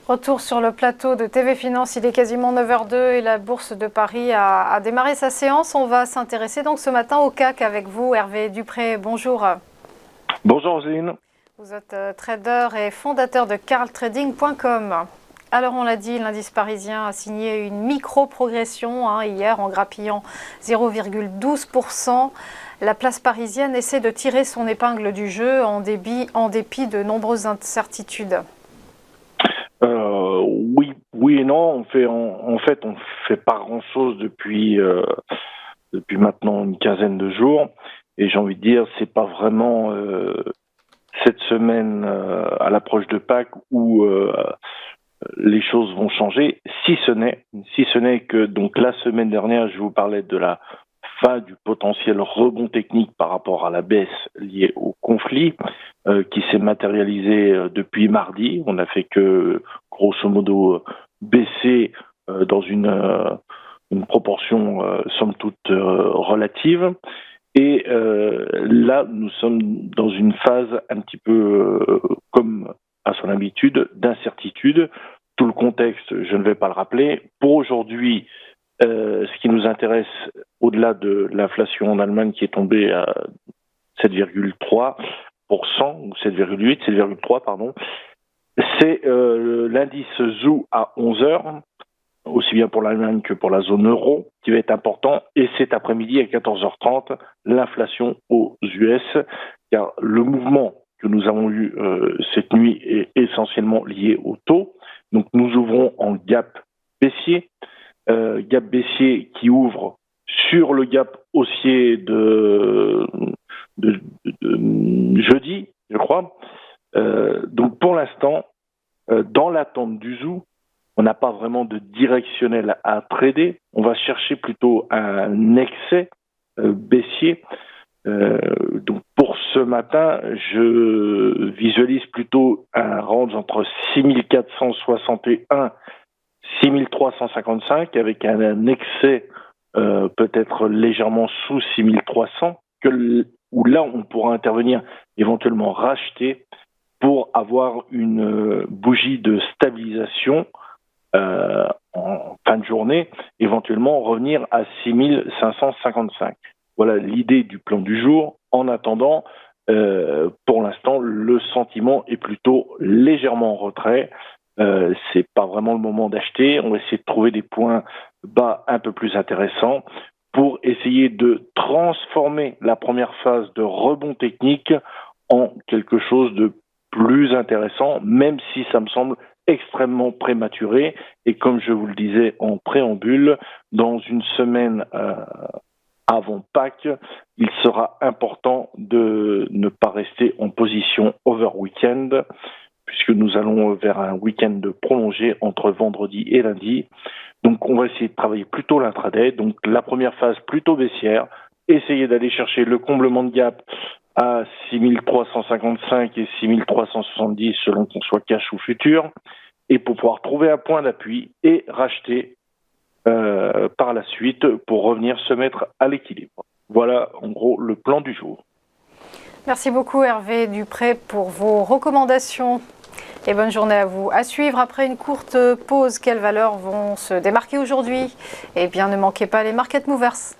Retour sur le plateau de TV Finance, il est quasiment 9h02 et la Bourse de Paris a démarré sa séance. On va s'intéresser donc ce matin au CAC avec vous, Hervé Dupré. Bonjour. Bonjour Roselyne. Vous êtes trader et fondateur de carltrading.com. Alors on l'a dit, l'indice parisien a signé une micro-progression hier en grappillant 0,12%. La place parisienne essaie de tirer son épingle du jeu en dépit de nombreuses incertitudes. Oui et non. En fait, on fait pas grand-chose depuis maintenant une quinzaine de jours. Et j'ai envie de dire, c'est pas vraiment cette semaine à l'approche de Pâques où les choses vont changer. Si ce n'est que donc la semaine dernière, je vous parlais de la fin du potentiel rebond technique par rapport à la baisse liée au conflit qui s'est matérialisé depuis mardi. On n'a fait que grosso modo baisser dans une proportion somme toute relative. Et là, nous sommes dans une phase un petit peu comme à son habitude d'incertitude. Tout le contexte, je ne vais pas le rappeler. Pour aujourd'hui, ce qui nous intéresse, au-delà de l'inflation en Allemagne qui est tombée à 7,3% ou 7,8, 7,3 pardon, c'est l'indice ZOO à 11h, aussi bien pour l'Allemagne que pour la zone euro, qui va être important. Et cet après-midi à 14h30, l'inflation aux US, car le mouvement que nous avons eu cette nuit est essentiellement lié au taux. Donc nous ouvrons en gap baissier qui ouvre sur le gap haussier de jeudi, je crois. Donc pour l'instant, dans l'attente du ZOO, on n'a pas vraiment de directionnel à trader. On va chercher plutôt un excès baissier. Donc pour ce matin, je visualise plutôt un range entre 6461 6355 avec un excès peut-être légèrement sous 6300 où là on pourra intervenir éventuellement racheter pour avoir une bougie de stabilisation en fin de journée, éventuellement revenir à 6555. Voilà l'idée du plan du jour. En attendant, pour l'instant, le sentiment est plutôt légèrement en retrait. C'est pas vraiment le moment d'acheter. On va essayer de trouver des points bas un peu plus intéressants pour essayer de transformer la première phase de rebond technique en quelque chose de plus intéressant, même si ça me semble extrêmement prématuré. Et comme je vous le disais en préambule, dans une semaine avant Pâques, il sera important de ne pas rester en position over weekend, puisque nous allons vers un week-end prolongé entre vendredi et lundi. Donc on va essayer de travailler plutôt l'intraday, donc la première phase plutôt baissière, essayer d'aller chercher le comblement de gap à 6355 et 6370 selon qu'on soit cash ou futur, et pour pouvoir trouver un point d'appui et racheter par la suite pour revenir se mettre à l'équilibre. Voilà en gros le plan du jour. Merci beaucoup Hervé Dupré pour vos recommandations et bonne journée à vous. À suivre après une courte pause, quelles valeurs vont se démarquer aujourd'hui? Eh bien ne manquez pas les Market Movers.